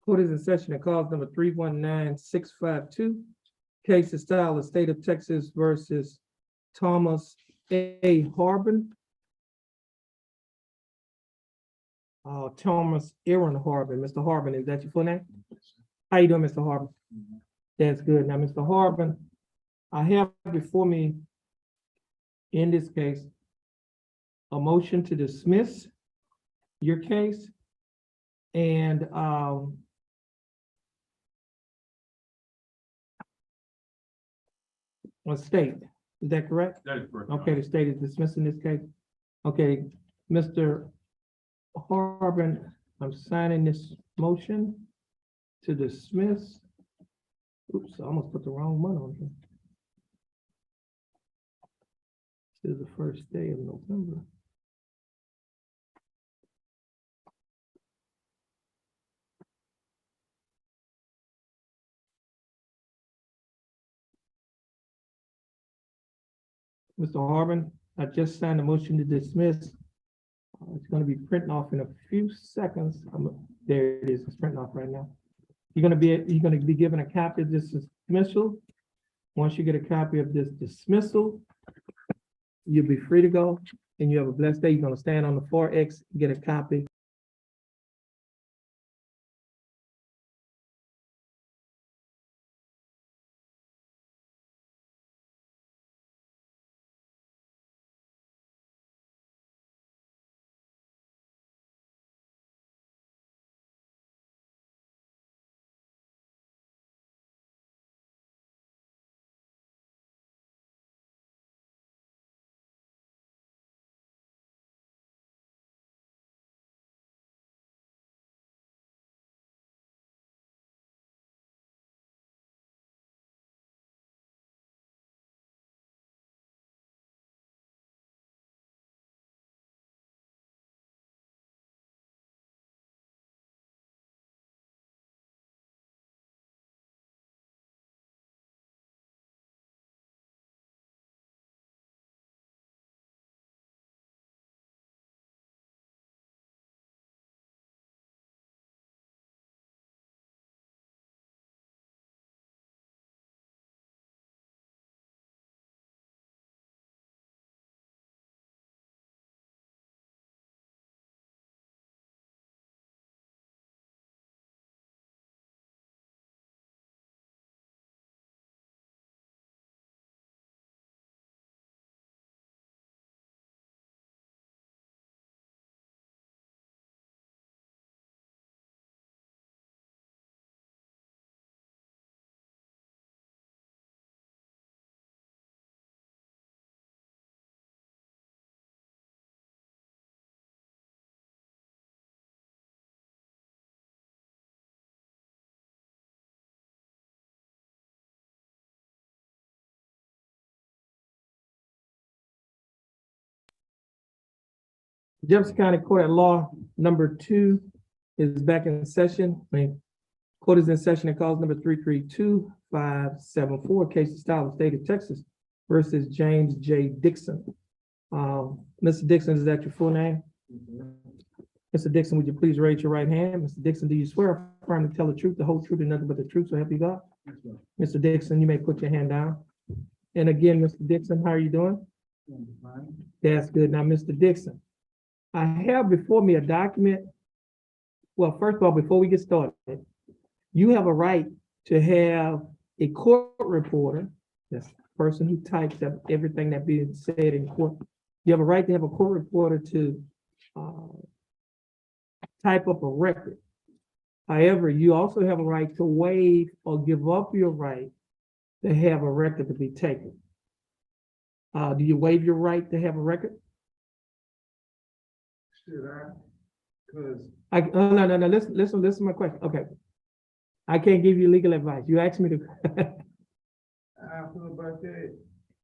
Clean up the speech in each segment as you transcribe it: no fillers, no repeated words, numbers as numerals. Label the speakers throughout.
Speaker 1: Court is in session and calls number 319652. Case is style the state of Texas versus Thomas A. Harbin. Thomas Aaron Harbin. Mr. Harbin, is that your full name? How you doing, Mr. Harbin? That's good. Now, Mr. Harbin, I have before me in this case a motion to dismiss your case and a state. Is that correct?
Speaker 2: That is correct.
Speaker 1: Okay, the state is dismissing this case. Okay, Mr. Harbin, I'm signing this motion to dismiss. Oops, I almost put the wrong one on here. This is the first day of November. Mr. Harbin, I just signed a motion to dismiss. It's going to be printing off in a few seconds. There it is. It's printing off right now. You're going to be given a copy of this dismissal. Once you get a copy of this dismissal, you'll be free to go, and you have a blessed day. You're going to stand on the 4X, get a copy. Jefferson County Court at Law number 2 is back in session. Court is in session and calls number 332574, case of style of state of Texas versus James J. Dixon. Mr. Dixon, is that your full name? Mr. Dixon, would you please raise your right hand? Mr. Dixon, do you swear or affirm to tell the truth, the whole truth, and nothing but the truth, so help you God? Mr. Dixon, you may put your hand down. And again, Mr. Dixon, how are you doing? That's good. Now, Mr. Dixon, I have before me a document. Well, first of all, before we get started, you have a right to have a court reporter, that's the person who types up everything that being said in court. You have a right to have a court reporter to type up a record. However, you also have a right to waive or give up your right to have a record to be taken. Do you waive your right to have a record?
Speaker 2: Should I? Because
Speaker 1: No. Listen to my question. Okay. I can't give you legal advice. You asked me to.
Speaker 2: I feel about that.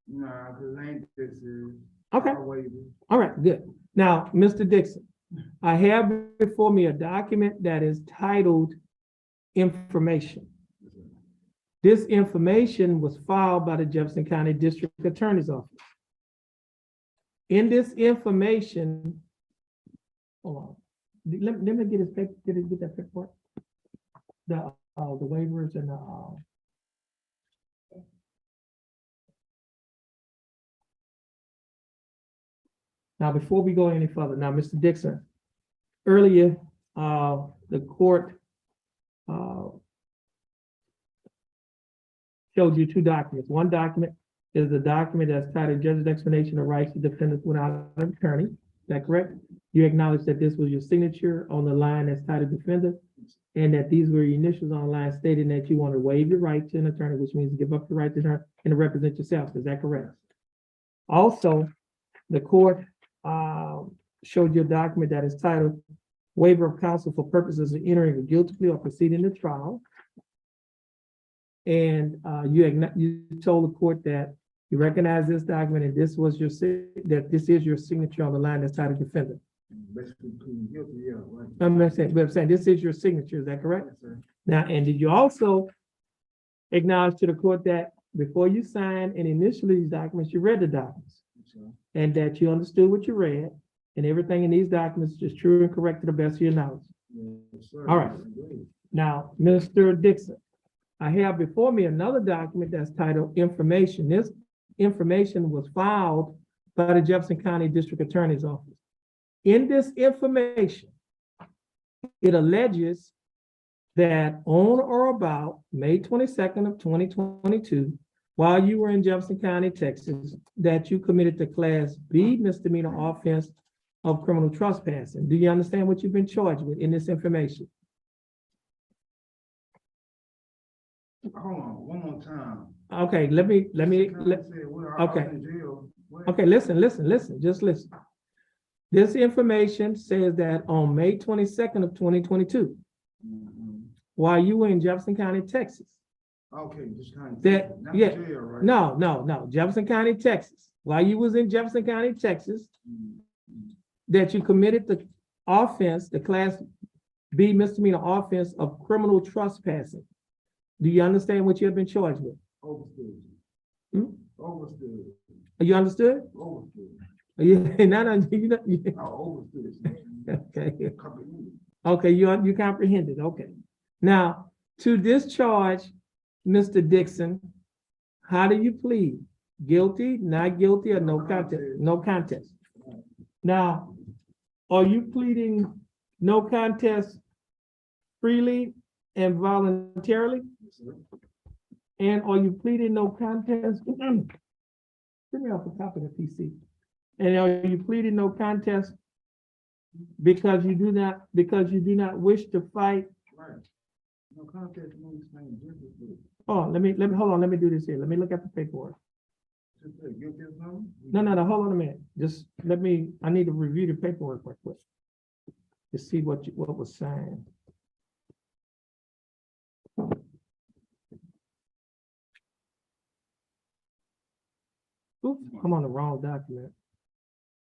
Speaker 2: Nah, because ain't this is.
Speaker 1: Okay. All right, good. Now, Mr. Dixon, I have before me a document that is titled information. This information was filed by the Jefferson County District Attorney's Office. In this information, hold on. Let me get his paper, get that paperwork. the waivers and now, before we go any further, now, Mr. Dixon, earlier, the court, showed you two documents. One document is the document that's titled Judge's Explanation of Rights to Defendants Without an Attorney. Is that correct? You acknowledge that this was your signature on the line that's titled Defendant, and that these were your initials on the line stating that you want to waive your right to an attorney, which means give up the right to an attorney and to represent yourself. Is that correct? Also, the court showed you a document that is titled Waiver of Counsel for Purposes of Entering a Guilty Plea or Proceeding to Trial. And you told the court that you recognize this document and this was that this is your signature on the line that's titled Defendant.
Speaker 2: Basically pleading guilty, yeah, right.
Speaker 1: I'm saying this is your signature, is that correct?
Speaker 2: Yes, sir.
Speaker 1: Now, and did you also acknowledge to the court that before you signed and initially these documents, you read the documents?
Speaker 2: Yes, sir.
Speaker 1: And that you understood what you read and everything in these documents is true and correct to the best of your knowledge?
Speaker 2: Yes, sir.
Speaker 1: All right. Now, Mr. Dixon, I have before me another document that's titled Information. This information was filed by the Jefferson County District Attorney's Office. In this information, it alleges that on or about May 22nd of 2022, while you were in Jefferson County, Texas, that you committed the Class B misdemeanor offense of criminal trespassing. Do you understand what you've been charged with in this information?
Speaker 2: Hold on, one more time.
Speaker 1: Okay, okay, listen, just listen. This information says that on May 22nd of 2022, while you were in Jefferson County, Texas.
Speaker 2: Okay, just kind of.
Speaker 1: That, yeah,
Speaker 2: jail, right?
Speaker 1: no, Jefferson County, Texas. While you was in Jefferson County, Texas, that you committed the offense, the Class B misdemeanor offense of criminal trespassing. Do you understand what you have been charged with?
Speaker 2: Overstood. Overstood.
Speaker 1: You understood?
Speaker 2: Overstood.
Speaker 1: Yeah, you
Speaker 2: Overstood.
Speaker 1: okay.
Speaker 2: Comprehended.
Speaker 1: Okay, you comprehended. Okay. Now, to this charge, Mr. Dixon, how do you plead? Guilty, not guilty, or no contest? No contest. Now, are you pleading no contest freely and voluntarily?
Speaker 2: Yes, sir.
Speaker 1: And are you pleading no contest? Bring me off the top of the PC. And are you pleading no contest because you do not wish to fight?
Speaker 2: Right. No contest means saying guilty.
Speaker 1: Oh, hold on, let me do this here. Let me look at the paperwork.
Speaker 2: Just say guilty or something?
Speaker 1: No, hold on a minute. Just I need to review the paperwork real quick to see what was signed. Oops, I'm on the wrong document.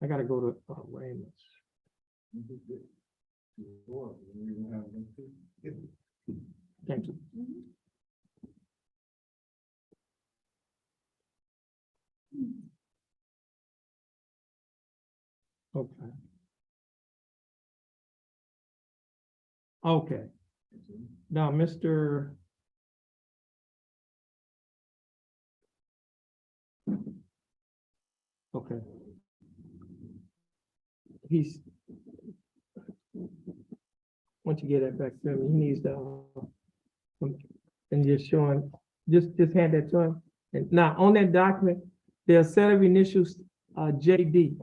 Speaker 1: I gotta go to arraignments. Thank you. Okay. Okay. Now, Mr. Okay. Once you get that back to him, he needs to, and just showing, just hand that to him. And now, on that document, there's a set of initials, JD.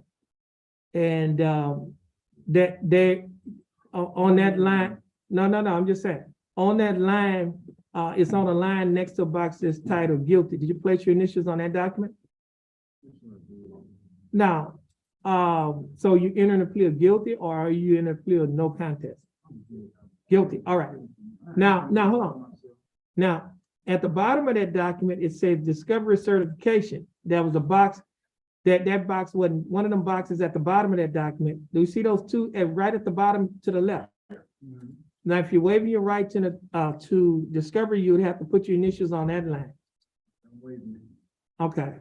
Speaker 1: And that they, on that line, no, I'm just saying, on that line, it's on a line next to a box that's titled guilty. Did you place your initials on that document? Now, so you entering a plea of guilty, or are you in a plea of no contest? Guilty, all right. Now, hold on. Now, at the bottom of that document, it says discovery certification. There was a box, that box wasn't, one of them boxes at the bottom of that document. Do you see those two right at the bottom to the left? Now, if you're waiving your right to discovery, you would have to put your initials on that line. Okay.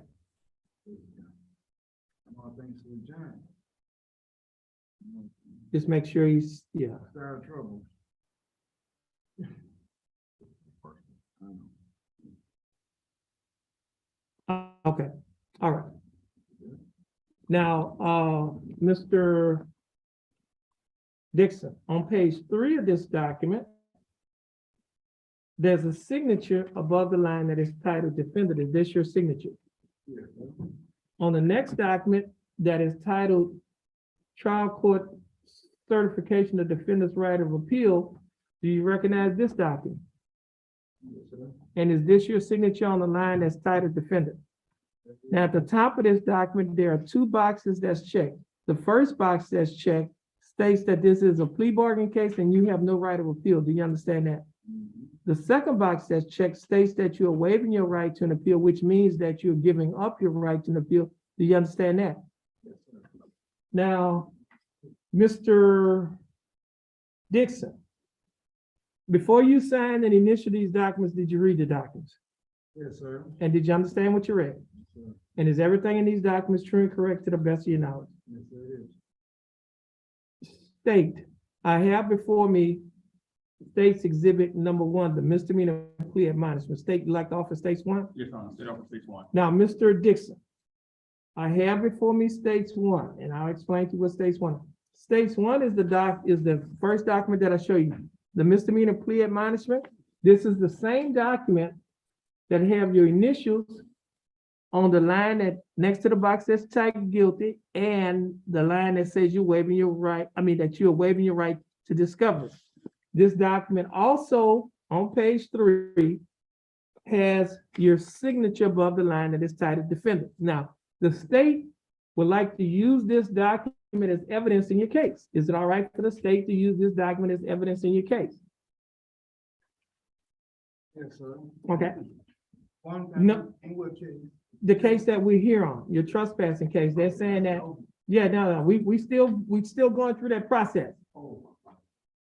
Speaker 1: Just make sure he's, yeah.
Speaker 2: Start trouble.
Speaker 1: Okay, all right. Now, Mr. Dixon, on page 3 of this document, there's a signature above the line that is titled defendant. Is this your signature?
Speaker 2: Yes, sir.
Speaker 1: On the next document that is titled trial court certification of defendant's right of appeal, do you recognize this document?
Speaker 2: Yes, sir.
Speaker 1: And is this your signature on the line that's titled defendant? Now, at the top of this document, there are 2 boxes that's checked. The first box that's checked states that this is a plea bargain case and you have no right of appeal. Do you understand that? The second box that's checked states that you are waiving your right to an appeal, which means that you're giving up your right to an appeal. Do you understand that?
Speaker 2: Yes, sir.
Speaker 1: Now, Mr. Dixon, before you signed and initialed these documents, did you read the documents?
Speaker 2: Yes, sir.
Speaker 1: And did you understand what you read?
Speaker 2: Yes, sir.
Speaker 1: And is everything in these documents true and correct to the best of your knowledge?
Speaker 2: Yes, sir, it is.
Speaker 1: State, I have before me State's Exhibit number 1, the misdemeanor plea admonishment. State, you like to offer State's 1?
Speaker 3: Yes, Your Honor, state officer six one.
Speaker 1: Now, Mr. Dixon, I have before me States 1, and I'll explain to you what States 1. States 1 is the first document that I show you, the misdemeanor plea admonishment. This is the same document that have your initials on the line that next to the box that's typed guilty and the line that says you're waiving your right, that you're waiving your right to discovery. This document also on page 3 has your signature above the line that is titled defendant. Now, the state would like to use this document as evidence in your case. Is it all right for the state to use this document as evidence in your case?
Speaker 2: Yes, sir.
Speaker 1: Okay,
Speaker 2: One
Speaker 1: No.
Speaker 2: thing, in what case?
Speaker 1: the case that we're here on, your trespassing case, they're saying that, yeah, no, we still going through that process.
Speaker 2: Oh,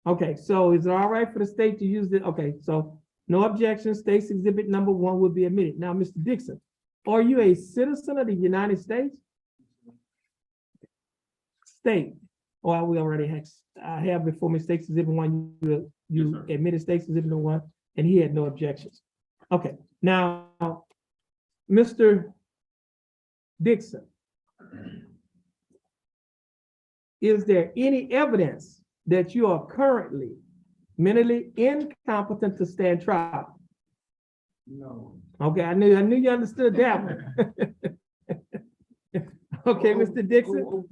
Speaker 1: Okay, so is it all right for the state to use it? Okay, so no objection, state's exhibit number 1 will be admitted. Now, Mr. Dixon, are you a citizen of the United States? State, or we already have, I have before me state's exhibit 1, you
Speaker 3: Yes, sir.
Speaker 1: admitted state's exhibit number 1, and he had no objections. Okay, now, Mr. Dixon, is there any evidence that you are currently mentally incompetent to stand trial?
Speaker 2: no.
Speaker 1: Okay, I knew you understood that one. Okay, Mr. Dixon?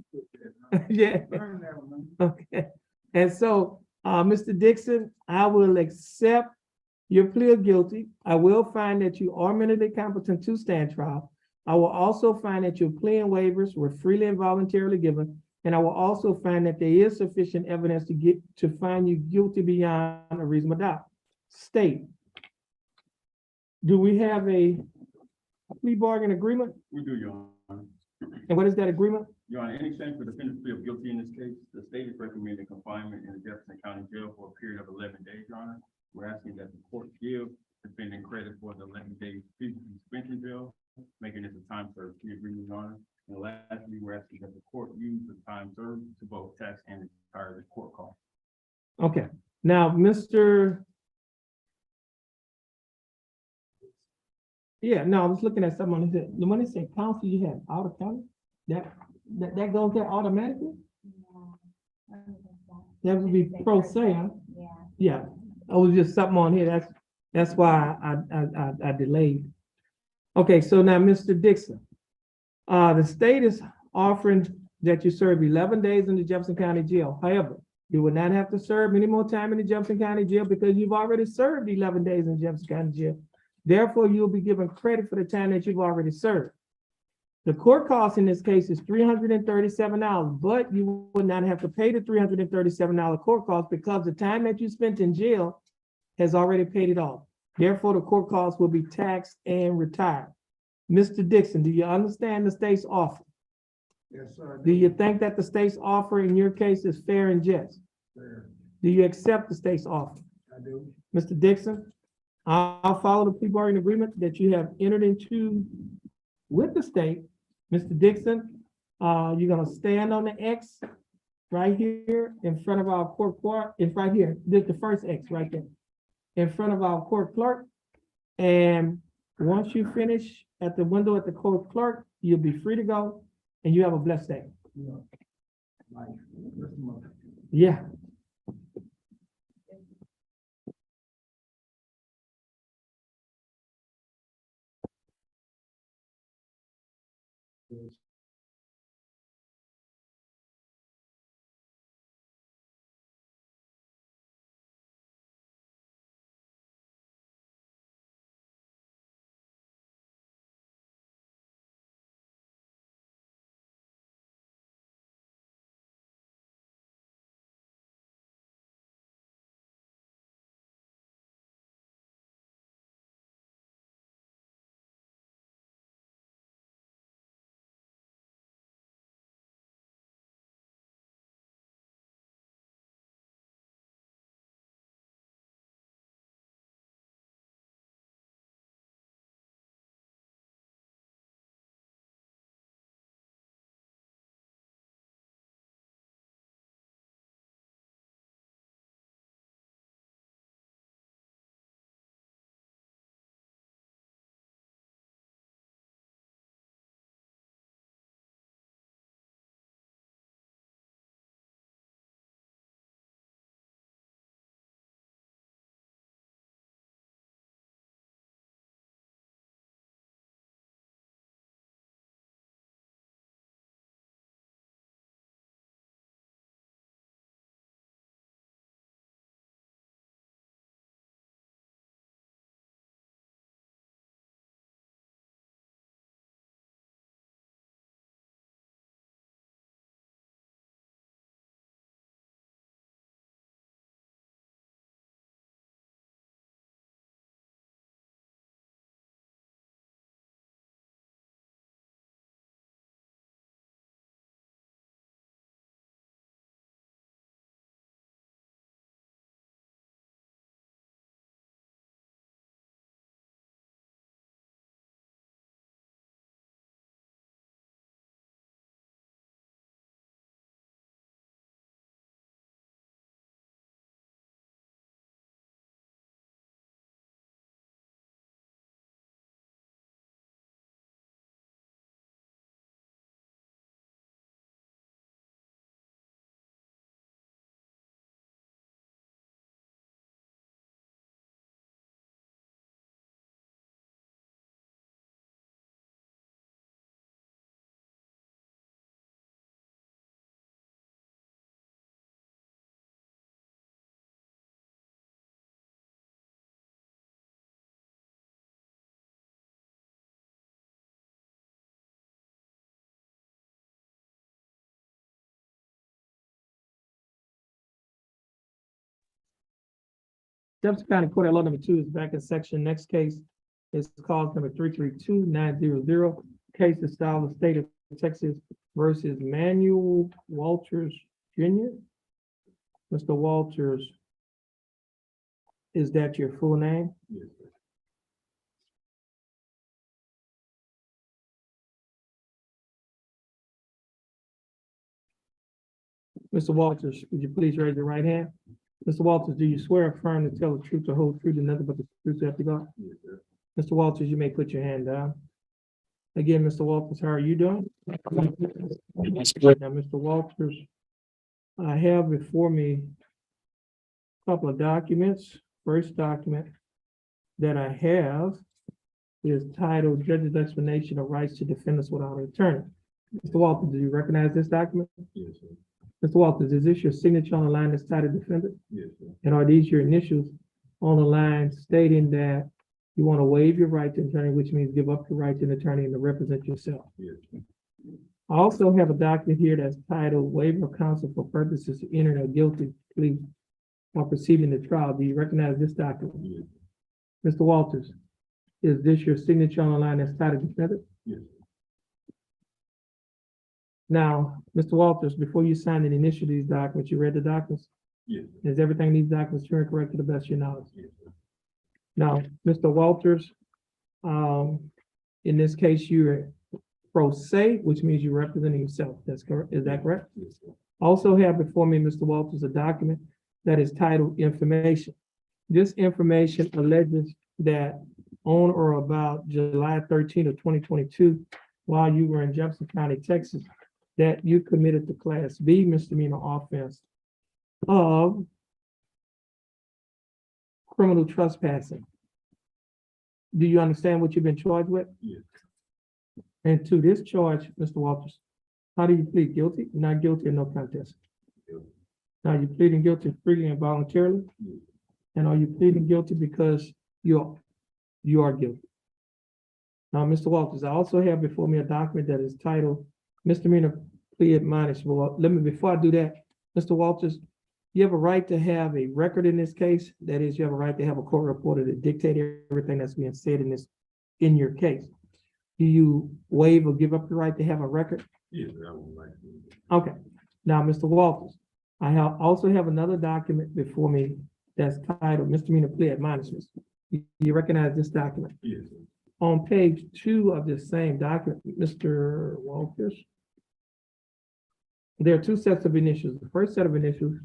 Speaker 1: Yeah,
Speaker 2: Burn that one.
Speaker 1: okay. And so, Mr. Dixon, I will accept your plea of guilty. I will find that you are mentally competent to stand trial. I will also find that your plea and waivers were freely and voluntarily given. And I will also find that there is sufficient evidence to find you guilty beyond a reasonable doubt. State, do we have a plea bargain agreement?
Speaker 3: We do, Your Honor.
Speaker 1: And what is that agreement?
Speaker 3: Your Honor, in exchange for defendant's plea of guilty in this case, the state is recommending confinement in the Jefferson County Jail for a period of 11 days, Your Honor. We're asking that the court give defendant credit for the 11 days previously spent in jail, making this a time served plea agreement, Your Honor. And lastly, we're asking that the court use the time served to both tax and retire the court cost.
Speaker 1: Okay, now, Mr. Yeah, no, I was looking at someone, the one that said council, you have out of county? That goes there automatically? That would be pro se, huh? Yeah, it was just something on here, that's why I delayed. Okay, so now, Mr. Dixon, the state is offering that you serve 11 days in the Jefferson County Jail. However, you will not have to serve any more time in the Jefferson County Jail because you've already served 11 days in Jefferson County Jail. Therefore, you'll be given credit for the time that you've already served. The court cost in this case is $337, but you will not have to pay the $337 court cost because the time that you spent in jail has already paid it off. Therefore, the court costs will be taxed and retired. Mr. Dixon, do you understand the state's offer?
Speaker 2: Yes, sir.
Speaker 1: Do you think that the state's offer in your case is fair and just?
Speaker 2: Fair.
Speaker 1: Do you accept the state's offer?
Speaker 2: I do.
Speaker 1: Mr. Dixon, I'll follow the plea bargain agreement that you have entered into with the state. Mr. Dixon, you're gonna stand on the X right here in front of our court, it's right here, the first X right there, in front of our court clerk. And Once you finish at the window at the court clerk, you'll be free to go, and you have a blessed day.
Speaker 2: Like, this month.
Speaker 1: Yeah. Jefferson County Court at Law number 2 is back in section. Next case is cause number 332900. Case is style of state of Texas versus Manuel Walters Jr. Mr. Walters, is that your full name?
Speaker 3: Yes, sir.
Speaker 1: Mr. Walters, would you please raise your right hand? Mr. Walters, do you swear or affirm to tell the truth, the whole truth, and nothing but the truth, so help you God?
Speaker 3: Yes, sir.
Speaker 1: Mr. Walters, you may put your hand down. Again, Mr. Walters, how are you doing? Now, Mr. Walters, I have before me a couple of documents. First document that I have is titled Judge's Explanation of Rights to Defendants Without an Attorney. Mr. Walters, do you recognize this document?
Speaker 3: Yes, sir.
Speaker 1: Mr. Walters, is this your signature on the line that's titled Defendant?
Speaker 3: Yes, sir.
Speaker 1: And are these your initials on the line stating that you want to waive your right to attorney, which means give up your right to an attorney and to represent yourself?
Speaker 3: Yes, sir.
Speaker 1: I also have a document here that's titled Waiver of Counsel for Purposes of Entering a Guilty Plea or Proceeding to Trial. Do you recognize this document?
Speaker 3: Yes,
Speaker 1: Mr. Walters, is this your signature on the line that's titled Defendant?
Speaker 3: yes,
Speaker 1: Now, Mr. Walters, before you sign and initial these documents, you read the documents?
Speaker 3: yes,
Speaker 1: Is everything in these documents true and correct to the best of your knowledge?
Speaker 3: yes, sir.
Speaker 1: Now, Mr. Walters, in this case, you're pro se, which means you're representing yourself. That's correct. Is that correct?
Speaker 3: Yes, sir.
Speaker 1: Also have before me, Mr. Walters, a document that is titled Information. This information alleges that on or about July 13 of 2022, while you were in Jefferson County, Texas, that you committed the Class B misdemeanor offense of criminal trespassing. Do you understand what you've been charged with?
Speaker 3: Yes.
Speaker 1: And to this charge, Mr. Walters, how do you plead guilty, not guilty, or no contest?
Speaker 3: Guilty.
Speaker 1: Now, you're pleading guilty freely and voluntarily?
Speaker 3: Yes.
Speaker 1: And are you pleading guilty because you are guilty? Now, Mr. Walters, I also have before me a document that is titled misdemeanor plea admonished. Well, before I do that, Mr. Walters, you have a right to have a record in this case. That is, you have a right to have a court reporter that dictate everything that's being said in your case. Do you waive or give up your right to have a record?
Speaker 3: Yes, I would like to.
Speaker 1: Okay. Now, Mr. Walters, I also have another document before me that's titled misdemeanor plea admonishments. You recognize this document?
Speaker 3: Yes.
Speaker 1: On page 2 of this same document, Mr. Walters, there are two sets of initials. The first set of initials,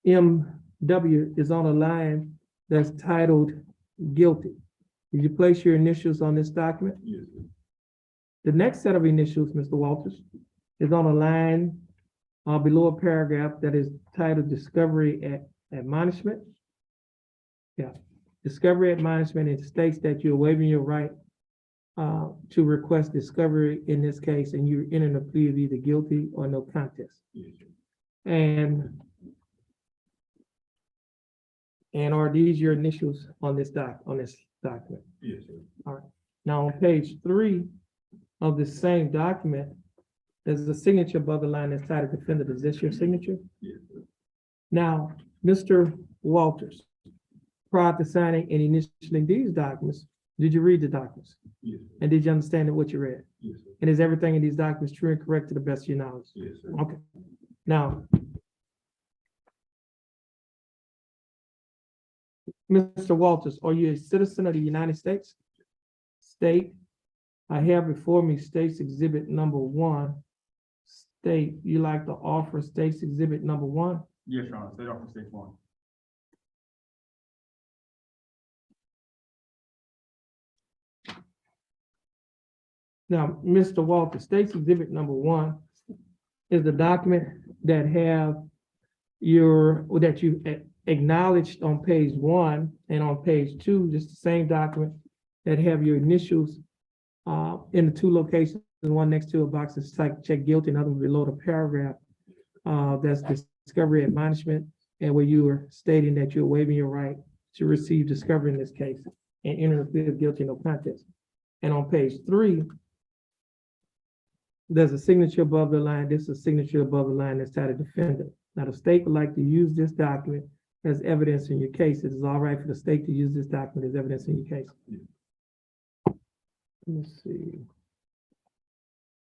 Speaker 1: MW, is on a line that's titled guilty. Did you place your initials on this document?
Speaker 3: Yes.
Speaker 1: The next set of initials, Mr. Walters, is on a line below a paragraph that is titled discovery admonishment. Yeah, discovery admonishment. It states that you're waiving your right to request discovery in this case, and you're entering a plea of either guilty or no contest.
Speaker 3: Yes.
Speaker 1: And are these your initials on this document?
Speaker 3: Yes.
Speaker 1: All right. Now on page 3 of the same document, there's a signature above the line that's titled defendant. Is this your signature?
Speaker 3: Yes.
Speaker 1: Now, Mr. Walters, prior to signing and initialing these documents, did you read the documents?
Speaker 3: Yes.
Speaker 1: And did you understand what you read?
Speaker 3: Yes.
Speaker 1: And is everything in these documents true and correct to the best of your knowledge?
Speaker 3: Yes.
Speaker 1: Okay. Now, Mr. Walters, are you a citizen of the United States? State. I have before me State's Exhibit number 1. State, you like to offer State's Exhibit number 1?
Speaker 3: Yes, Your Honor. State officer, state one.
Speaker 1: Now, Mr. Walters, State's Exhibit number 1 is the document that that you acknowledged on page 1 and on page 2, just the same document that have your initials in the two locations, one next to a box that's typed check guilty, and other one below the paragraph. That's discovery admonishment, and where you are stating that you're waiving your right to receive discovery in this case and enter a plea of guilty, no contest. And on page 3, there's a signature above the line. This is a signature above the line that's titled defendant. Now, the state would like to use this document as evidence in your case. It is all right for the state to use this document as evidence in your case. Let me see.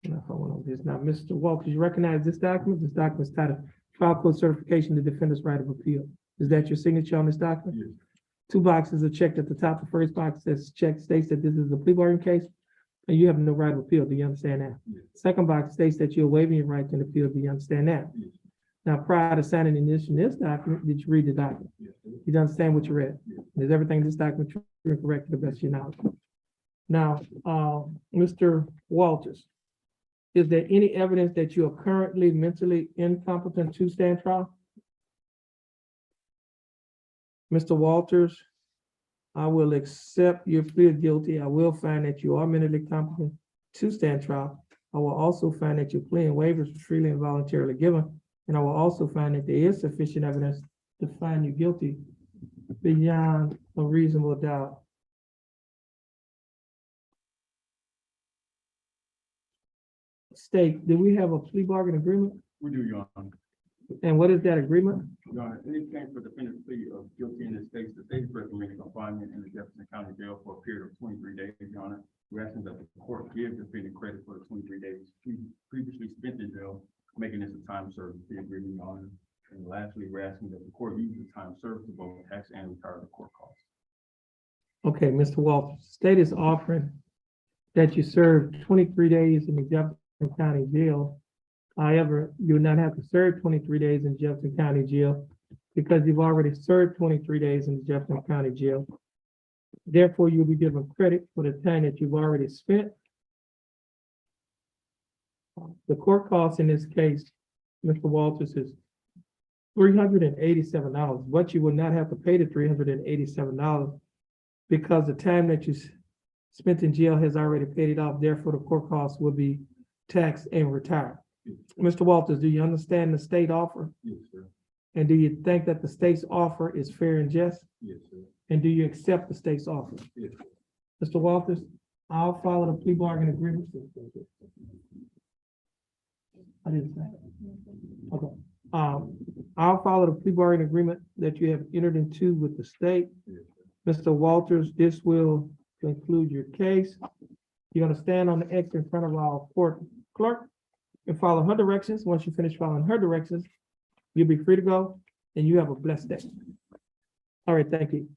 Speaker 1: Now, hold on this. Now, Mr. Walters, you recognize this document? This document is titled Trial Court Certification to Defendant's Right of Appeal. Is that your signature on this document?
Speaker 3: Yes.
Speaker 1: 2 boxes are checked at the top. The first box says check states that this is a plea bargain case, and you have no right of appeal. Do you understand that?
Speaker 3: Yes.
Speaker 1: Second box states that you're waiving your right to appeal. Do you understand that?
Speaker 3: Yes.
Speaker 1: Now, prior to signing and initiating this document, did you read the document?
Speaker 3: Yes.
Speaker 1: You understand what you read?
Speaker 3: Yes.
Speaker 1: Is everything in this document true and correct to the best of your knowledge? Now, Mr. Walters, is there any evidence that you are currently mentally incompetent to stand trial? Mr. Walters, I will accept your plea of guilty. I will find that you are mentally competent to stand trial. I will also find that your plea and waivers were freely and voluntarily given. And I will also find that there is sufficient evidence to find you guilty beyond a reasonable doubt. State, do we have a plea bargain agreement?
Speaker 3: We do, Your Honor.
Speaker 1: And what is that agreement?
Speaker 3: Your Honor, in exchange for defendant's plea of guilty in this case, the state is recommending confinement in the Jefferson County Jail for a period of 23 days, Your Honor. We're asking that the court give defendant credit for the 23 days previously spent in jail, making this a time served plea agreement, Your Honor. And lastly, we're asking that the court use the time served to both tax and retire the court costs.
Speaker 1: Okay, Mr. Walters, state is offering that you serve 23 days in the Jefferson County Jail. However, you will not have to serve 23 days in Jefferson County Jail because you've already served 23 days in the Jefferson County Jail. Therefore, you'll be given credit for the time that you've already spent. The court cost in this case, Mr. Walters, is $387, but you will not have to pay the $387 because the time that you spent in jail has already paid it off. Therefore, the court costs will be taxed and retired. Mr. Walters, do you understand the state offer?
Speaker 3: Yes, sir.
Speaker 1: And do you think that the state's offer is fair and just?
Speaker 3: Yes, sir.
Speaker 1: And do you accept the state's offer?
Speaker 3: Yes.
Speaker 1: Mr. Walters, I'll follow the plea bargain agreement. I didn't say. Okay. I'll follow the plea bargain agreement that you have entered into with the state.
Speaker 3: Yes,
Speaker 1: Mr. Walters, this will conclude your case. You're gonna stand on the X in front of our court clerk and follow her directions. Once you finish following her directions, you'll be free to go, and you have a blessed day. All right, thank you.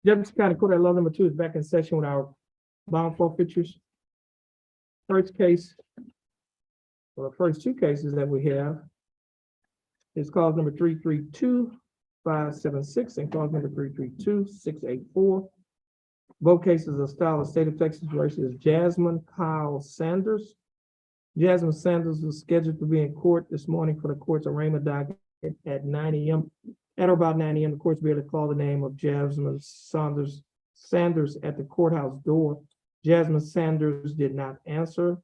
Speaker 1: Jefferson County Court at Law number 2 is back in session with our bond forfeitures. First case, or the first two cases that we have is cause number 332-576 and cause number 332-684. Both cases are styled of State of Texas versus Jasmine Kyle Sanders. Jasmine Sanders was scheduled to be in court this morning for the court's arraignment docket at 9 a.m. At about 9 a.m., the court's be able to call the name of Jasmine Sanders at the courthouse door. Jasmine Sanders did not answer.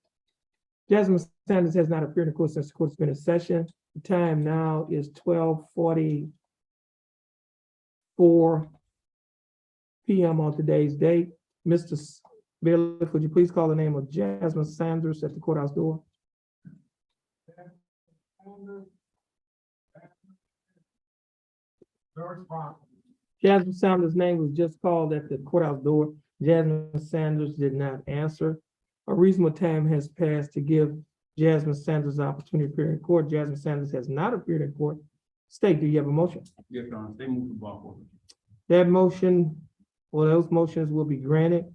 Speaker 1: Jasmine Sanders has not appeared in court since the court's been in session. The time now is 12:44 p.m. on today's date. Mr. Bailiff, would you please call the name of Jasmine Sanders at the courthouse door? Jasmine Sanders' name was just called at the courthouse door. Jasmine Sanders did not answer. A reasonable time has passed to give Jasmine Sanders an opportunity to appear in court. Jasmine Sanders has not appeared in court. State, do you have a motion?
Speaker 3: Yes, Your Honor, state move the bond forfeiture.
Speaker 1: That motion, or those motions will be granted.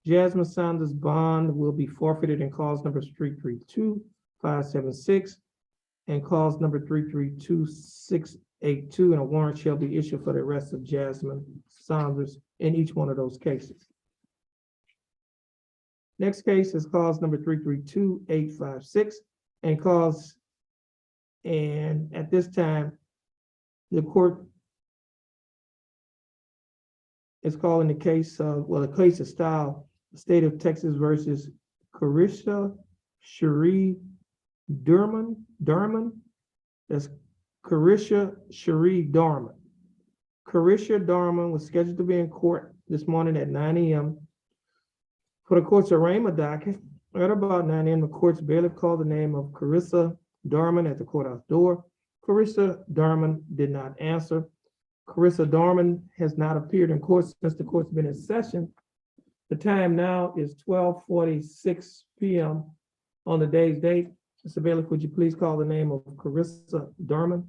Speaker 1: Jasmine Sanders' bond will be forfeited in cause number 332-576 and cause number 332-682, and a warrant shall be issued for the arrest of Jasmine Sanders in each one of those cases. Next case is cause number 332-856 and at this time, the court is calling the case, the case is styled, the state of Texas versus Carisha Cherie Durman. That's Carisha Cherie Darman. Carisha Darman was scheduled to be in court this morning at 9 a.m. for the court's arraignment docket. At about 9 a.m., the court's bailiff called the name of Carissa Darman at the courthouse door. Carissa Darman did not answer. Carissa Darman has not appeared in court since the court's been in session. The time now is 12:46 p.m. on the day's date. Mr. Bailiff, would you please call the name of Carissa Darman?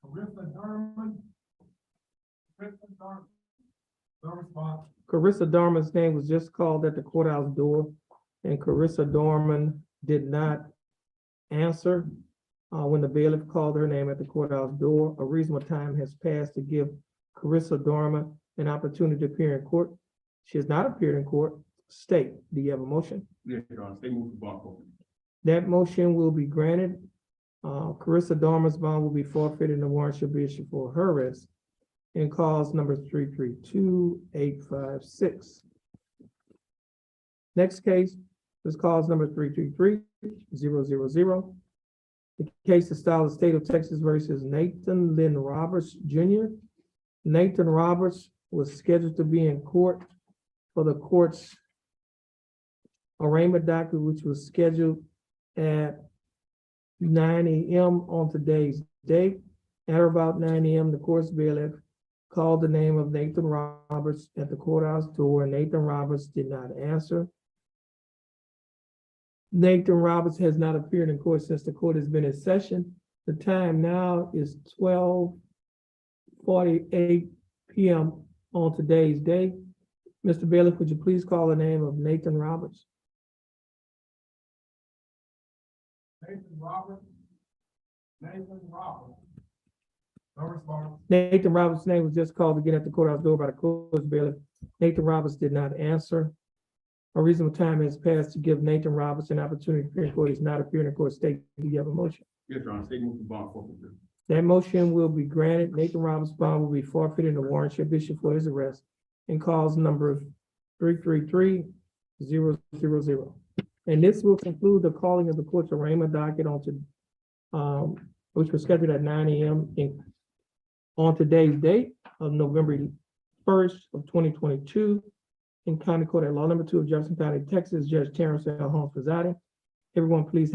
Speaker 2: Carissa Darman. Carissa Darman. No response.
Speaker 1: Carissa Darman's name was just called at the courthouse door, and Carissa Darman did not answer. When the bailiff called her name at the courthouse door, a reasonable time has passed to give Carissa Darman an opportunity to appear in court. She has not appeared in court. State, do you have a motion?
Speaker 3: Yes, Your Honor, state move the bond forfeiture.
Speaker 1: That motion will be granted. Carissa Darman's bond will be forfeited and the warrant shall be issued for her arrest in cause number 332-856. Next case is cause number 333-000. The case is styled the state of Texas versus Nathan Lynn Roberts Jr. Nathan Roberts was scheduled to be in court for the court's arraignment docket, which was scheduled at 9 a.m. on today's date. At about 9 a.m., the court's bailiff called the name of Nathan Roberts at the courthouse door. Nathan Roberts did not answer. Nathan Roberts has not appeared in court since the court has been in session. The time now is 12:48 p.m. on today's day. Mr. Bailiff, would you please call the name of Nathan Roberts?
Speaker 2: Nathan Roberts. Nathan Roberts. No response.
Speaker 1: Nathan Roberts' name was just called again at the courthouse door by the court's bailiff. Nathan Roberts did not answer. A reasonable time has passed to give Nathan Roberts an opportunity to appear in court. He's not appearing in court. State, do you have a motion?
Speaker 3: Yes, Your Honor, state move the bond forfeiture.
Speaker 1: That motion will be granted. Nathan Roberts' bond will be forfeited and the warrant shall be issued for his arrest in cause number 333-000. And this will conclude the calling of the court's arraignment docket which was scheduled at 9 a.m. on today's date of November 1st of 2022 in County Court at Law Number 2 of Jefferson County, Texas, Judge Terrence L. Holmes presiding. Everyone, please have